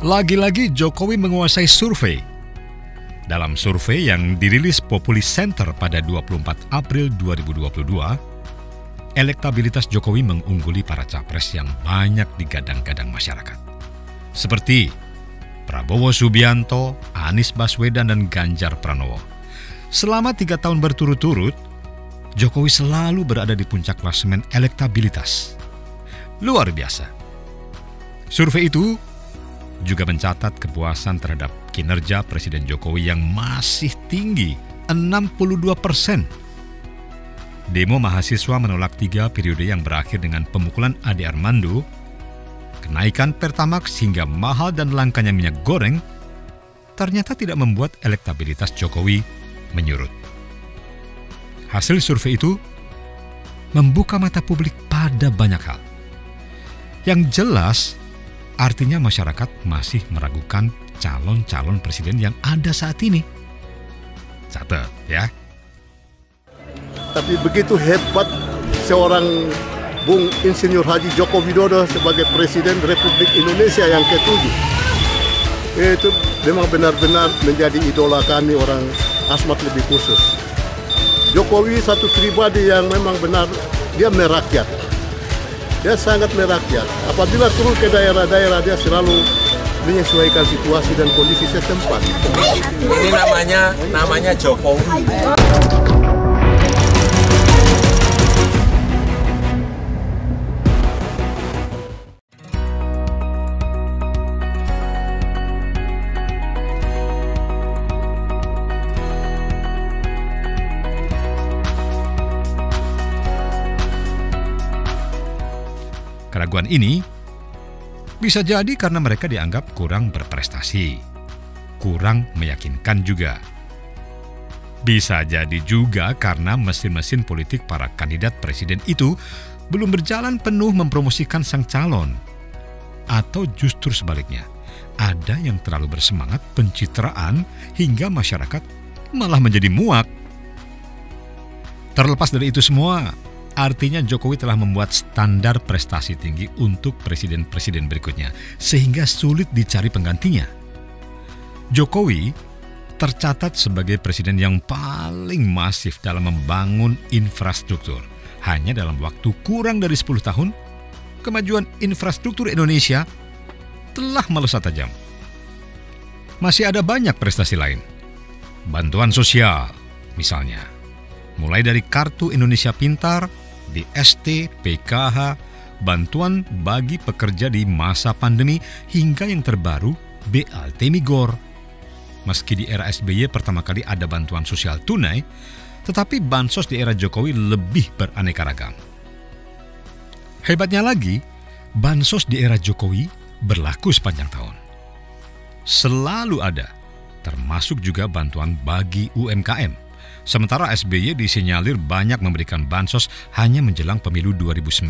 Lagi-lagi Jokowi menguasai survei. Dalam survei yang dirilis Populi Center pada 24 April 2022, elektabilitas Jokowi mengungguli para capres yang banyak digadang-gadang masyarakat. Seperti Prabowo Subianto, Anies Baswedan, dan Ganjar Pranowo. Selama 3 tahun berturut-turut, Jokowi selalu berada di puncak klasemen elektabilitas. Luar biasa. Survei itu juga mencatat kepuasan terhadap kinerja Presiden Jokowi yang masih tinggi, 62%. Demo mahasiswa menolak 3 periode yang berakhir dengan pemukulan Ade Armando, kenaikan Pertamax hingga mahal dan langkanya minyak goreng, ternyata tidak membuat elektabilitas Jokowi menyurut. Hasil survei itu membuka mata publik pada banyak hal. Yang jelas, artinya masyarakat masih meragukan calon-calon presiden yang ada saat ini. Catat ya. Tapi begitu hebat seorang Bung Insinyur Haji Joko Widodo sebagai Presiden Republik Indonesia yang ke-7. Itu memang benar-benar menjadi idola kami orang Asmat lebih khusus. Jokowi satu pribadi yang memang benar, dia merakyat. Dia sangat merakyat. Apabila turun ke daerah-daerah, dia selalu menyesuaikan situasi dan kondisi setempat. Ini namanya Jokowi. Keraguan ini bisa jadi karena mereka dianggap kurang berprestasi, kurang meyakinkan juga. Bisa jadi juga karena mesin-mesin politik para kandidat presiden itu belum berjalan penuh mempromosikan sang calon. Atau justru sebaliknya, ada yang terlalu bersemangat pencitraan hingga masyarakat malah menjadi muak. Terlepas dari itu semua, artinya Jokowi telah membuat standar prestasi tinggi untuk presiden-presiden berikutnya, sehingga sulit dicari penggantinya. Jokowi tercatat sebagai presiden yang paling masif dalam membangun infrastruktur. Hanya dalam waktu kurang dari 10 tahun, kemajuan infrastruktur Indonesia telah melesat tajam. Masih ada banyak prestasi lain. Bantuan sosial, misalnya. Mulai dari Kartu Indonesia Pintar, BST, PKH, bantuan bagi pekerja di masa pandemi, hingga yang terbaru BLT Migor. Meski di era SBY pertama kali ada bantuan sosial tunai, tetapi bansos di era Jokowi lebih beraneka ragam. Hebatnya lagi, bansos di era Jokowi berlaku sepanjang tahun. Selalu ada, termasuk juga bantuan bagi UMKM. Sementara SBY disinyalir banyak memberikan bansos hanya menjelang pemilu 2009,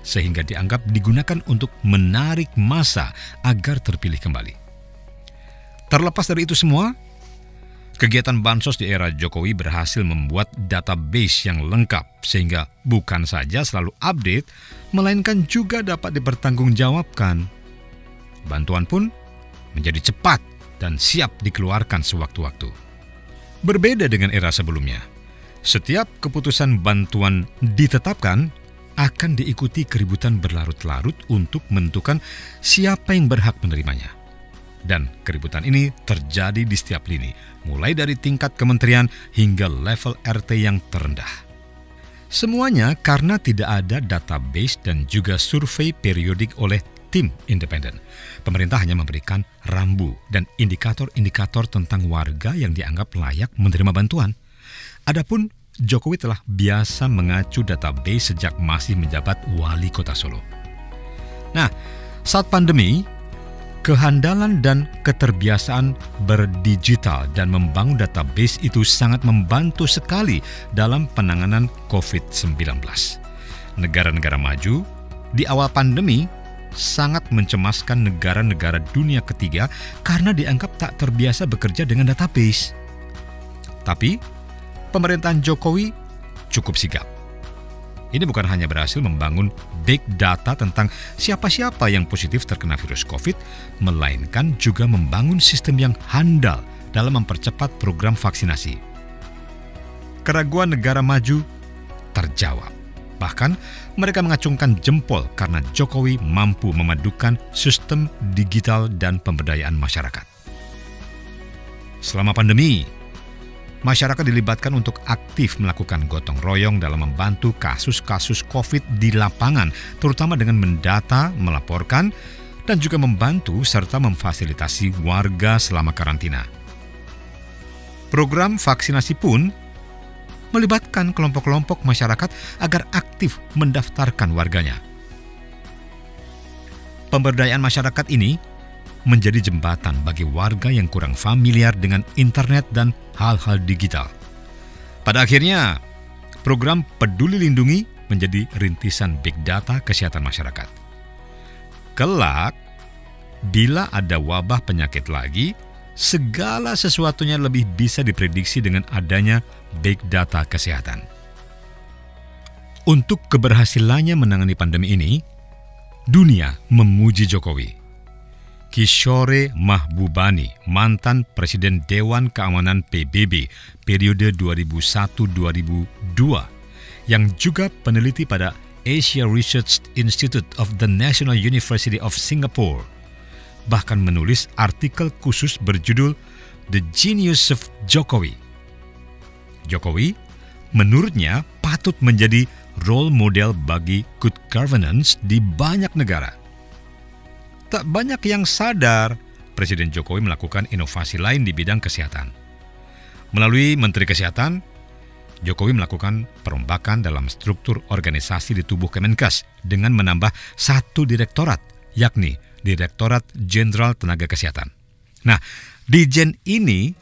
sehingga dianggap digunakan untuk menarik massa agar terpilih kembali. Terlepas dari itu semua, kegiatan bansos di era Jokowi berhasil membuat database yang lengkap, sehingga bukan saja selalu update, melainkan juga dapat dipertanggungjawabkan. Bantuan pun menjadi cepat dan siap dikeluarkan sewaktu-waktu. Berbeda dengan era sebelumnya, setiap keputusan bantuan ditetapkan akan diikuti keributan berlarut-larut untuk menentukan siapa yang berhak menerimanya. Dan keributan ini terjadi di setiap lini, mulai dari tingkat kementerian hingga level RT yang terendah. Semuanya karena tidak ada database dan juga survei periodik oleh tim independen. Pemerintah hanya memberikan rambu dan indikator-indikator tentang warga yang dianggap layak menerima bantuan. Adapun Jokowi telah biasa mengacu database sejak masih menjabat wali kota Solo. Nah, saat pandemi, kehandalan dan keterbiasaan berdigital dan membangun database itu sangat membantu sekali dalam penanganan COVID-19. Negara-negara maju di awal pandemi sangat mencemaskan negara-negara dunia ketiga karena dianggap tak terbiasa bekerja dengan database. Tapi, pemerintahan Jokowi cukup sigap. ini bukan hanya berhasil membangun big data tentang siapa-siapa yang positif terkena virus COVID, melainkan juga membangun sistem yang handal dalam mempercepat program vaksinasi. Keraguan negara maju terjawab. Bahkan mereka mengacungkan jempol karena Jokowi mampu memadukan sistem digital dan pemberdayaan masyarakat. Selama pandemi, masyarakat dilibatkan untuk aktif melakukan gotong royong dalam membantu kasus-kasus COVID di lapangan, terutama dengan mendata, melaporkan, dan juga membantu serta memfasilitasi warga selama karantina. Program vaksinasi pun melibatkan kelompok-kelompok masyarakat agar aktif mendaftarkan warganya. Pemberdayaan masyarakat ini menjadi jembatan bagi warga yang kurang familiar dengan internet dan hal-hal digital. Pada akhirnya, program Peduli Lindungi menjadi rintisan big data kesehatan masyarakat. Kelak, bila ada wabah penyakit lagi, segala sesuatunya lebih bisa diprediksi dengan adanya big data kesehatan. Untuk keberhasilannya menangani pandemi ini, dunia memuji Jokowi. Kishore Mahbubani, mantan Presiden Dewan Keamanan PBB periode 2001-2002, yang juga peneliti pada Asia Research Institute of the National University of Singapore, bahkan menulis artikel khusus berjudul The Genius of Jokowi. Jokowi, menurutnya, patut menjadi role model bagi good governance di banyak negara. Tak banyak yang sadar, Presiden Jokowi melakukan inovasi lain di bidang kesehatan. Melalui Menteri Kesehatan, Jokowi melakukan perombakan dalam struktur organisasi di tubuh Kemenkes dengan menambah 1 direktorat, yakni Direktorat Jenderal Tenaga Kesehatan. Nah, Dijen ini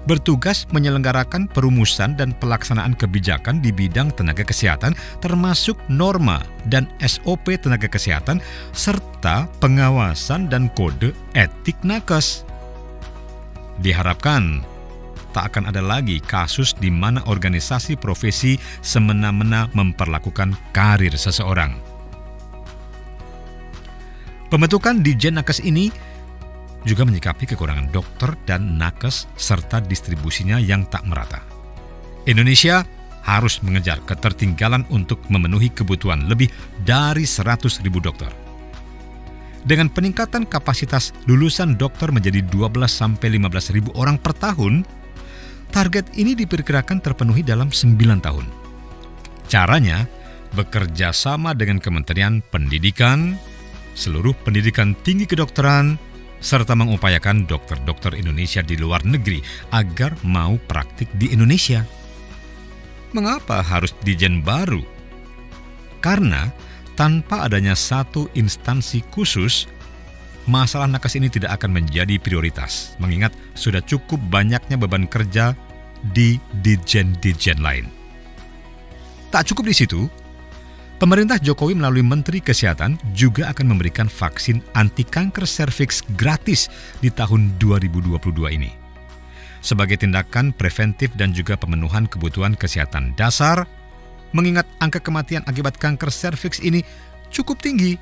bertugas menyelenggarakan perumusan dan pelaksanaan kebijakan di bidang tenaga kesehatan, termasuk norma dan SOP tenaga kesehatan, serta pengawasan dan kode etik nakes. Diharapkan tak akan ada lagi kasus di mana organisasi profesi semena-mena memperlakukan karir seseorang. Pembentukan Dijen Nakes ini juga menyikapi kekurangan dokter dan nakes serta distribusinya yang tak merata. Indonesia harus mengejar ketertinggalan untuk memenuhi kebutuhan lebih dari 100.000 dokter. Dengan peningkatan kapasitas lulusan dokter menjadi 12-15.000 orang per tahun, target ini diperkirakan terpenuhi dalam 9 tahun. Caranya, bekerja sama dengan Kementerian Pendidikan, seluruh pendidikan tinggi kedokteran, serta mengupayakan dokter-dokter Indonesia di luar negeri agar mau praktik di Indonesia. Mengapa harus Dijen baru? Karena tanpa adanya satu instansi khusus, masalah nakes ini tidak akan menjadi prioritas, mengingat sudah cukup banyaknya beban kerja di Dijen-Dijen lain. Tak cukup di situ, pemerintah Jokowi melalui Menteri Kesehatan juga akan memberikan vaksin anti kanker serviks gratis di tahun 2022 ini. Sebagai tindakan preventif dan juga pemenuhan kebutuhan kesehatan dasar, mengingat angka kematian akibat kanker serviks ini cukup tinggi.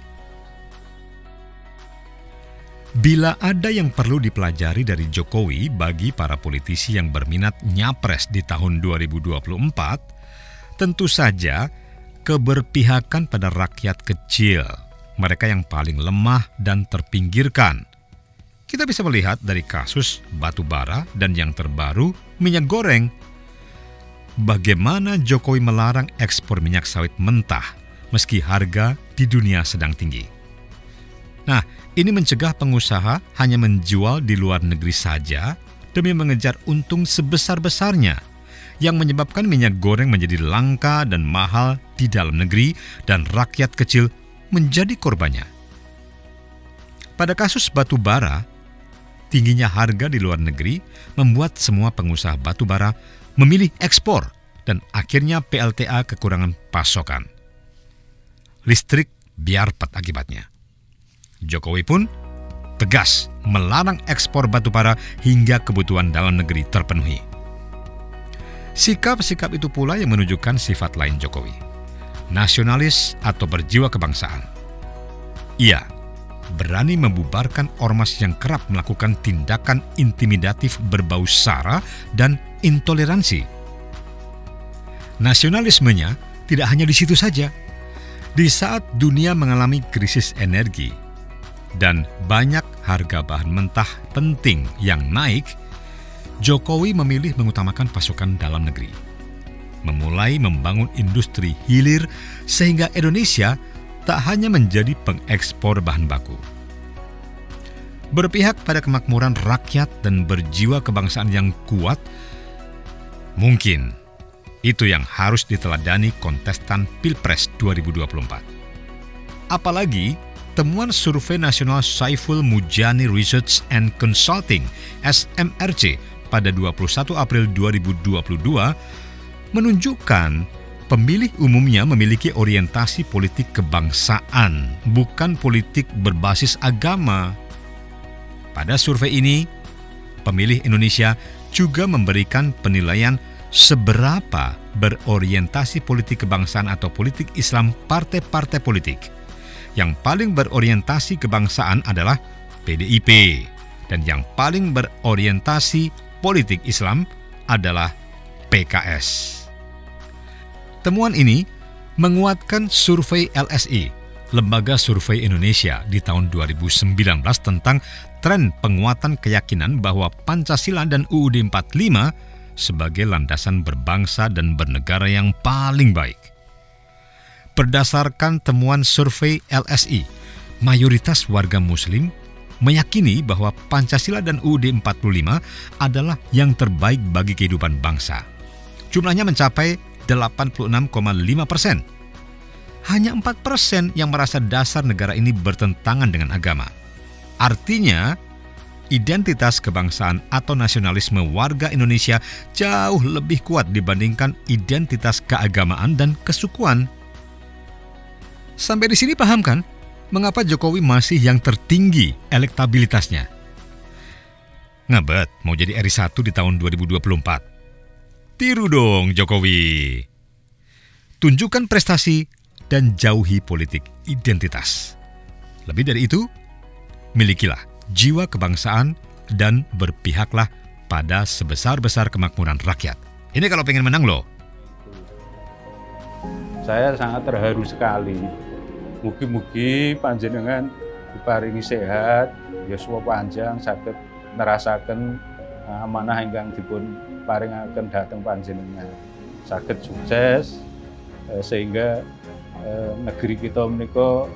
Bila ada yang perlu dipelajari dari Jokowi bagi para politisi yang berminat nyapres di tahun 2024, tentu saja keberpihakan pada rakyat kecil, mereka yang paling lemah dan terpinggirkan. Kita bisa melihat dari kasus batu bara dan yang terbaru minyak goreng. Bagaimana Jokowi melarang ekspor minyak sawit mentah meski harga di dunia sedang tinggi. Nah, ini mencegah pengusaha hanya menjual di luar negeri saja demi mengejar untung sebesar-besarnya, yang menyebabkan minyak goreng menjadi langka dan mahal di dalam negeri dan rakyat kecil menjadi korbannya. Pada kasus batu bara, tingginya harga di luar negeri membuat semua pengusaha batu bara memilih ekspor dan akhirnya PLTA kekurangan pasokan. Listrik biarpet akibatnya. Jokowi pun tegas melarang ekspor batu bara hingga kebutuhan dalam negeri terpenuhi. Sikap-sikap itu pula yang menunjukkan sifat lain Jokowi, nasionalis atau berjiwa kebangsaan. Ia berani membubarkan ormas yang kerap melakukan tindakan intimidatif berbau sara dan intoleransi. Nasionalismenya tidak hanya di situ saja. Di saat dunia mengalami krisis energi dan banyak harga bahan mentah penting yang naik, Jokowi memilih mengutamakan pasokan dalam negeri, memulai membangun industri hilir sehingga Indonesia tak hanya menjadi pengekspor bahan baku. Berpihak pada kemakmuran rakyat dan berjiwa kebangsaan yang kuat, mungkin itu yang harus diteladani kontestan Pilpres 2024. Apalagi temuan survei nasional Saiful Mujani Research and Consulting (SMRC) pada 21 April 2022 menunjukkan pemilih umumnya memiliki orientasi politik kebangsaan, bukan politik berbasis agama. Pada survei ini, pemilih Indonesia juga memberikan penilaian seberapa berorientasi politik kebangsaan atau politik Islam partai-partai politik. Yang paling berorientasi kebangsaan adalah PDIP, dan yang paling berorientasi politik Islam adalah PKS. Temuan ini menguatkan survei LSI, Lembaga Survei Indonesia, di tahun 2019 tentang tren penguatan keyakinan bahwa Pancasila dan UUD 45 sebagai landasan berbangsa dan bernegara yang paling baik. Berdasarkan temuan survei LSI, mayoritas warga Muslim meyakini bahwa Pancasila dan UUD 45 adalah yang terbaik bagi kehidupan bangsa. Jumlahnya mencapai 86,5%. Hanya 4% yang merasa dasar negara ini bertentangan dengan agama. Artinya, identitas kebangsaan atau nasionalisme warga Indonesia jauh lebih kuat dibandingkan identitas keagamaan dan kesukuan. Sampai di sini paham kan mengapa Jokowi masih yang tertinggi elektabilitasnya? Ngebet mau jadi RI 1 di tahun 2024. Tiru dong Jokowi. Tunjukkan prestasi dan jauhi politik identitas. Lebih dari itu, milikilah jiwa kebangsaan dan berpihaklah pada sebesar-besar kemakmuran rakyat. Ini kalau pengen menang loh. Saya sangat terharu sekali. Mugi-mugi panjenengan diparingi sehat, yuswa panjang, saged nerasaken amanah ingkang dipun paringaken dhateng panjenengan. Saged sukses sehingga negeri kita menika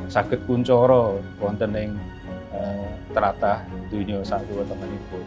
saged kuncara wonten ing tratah dunia sakuwontenipun.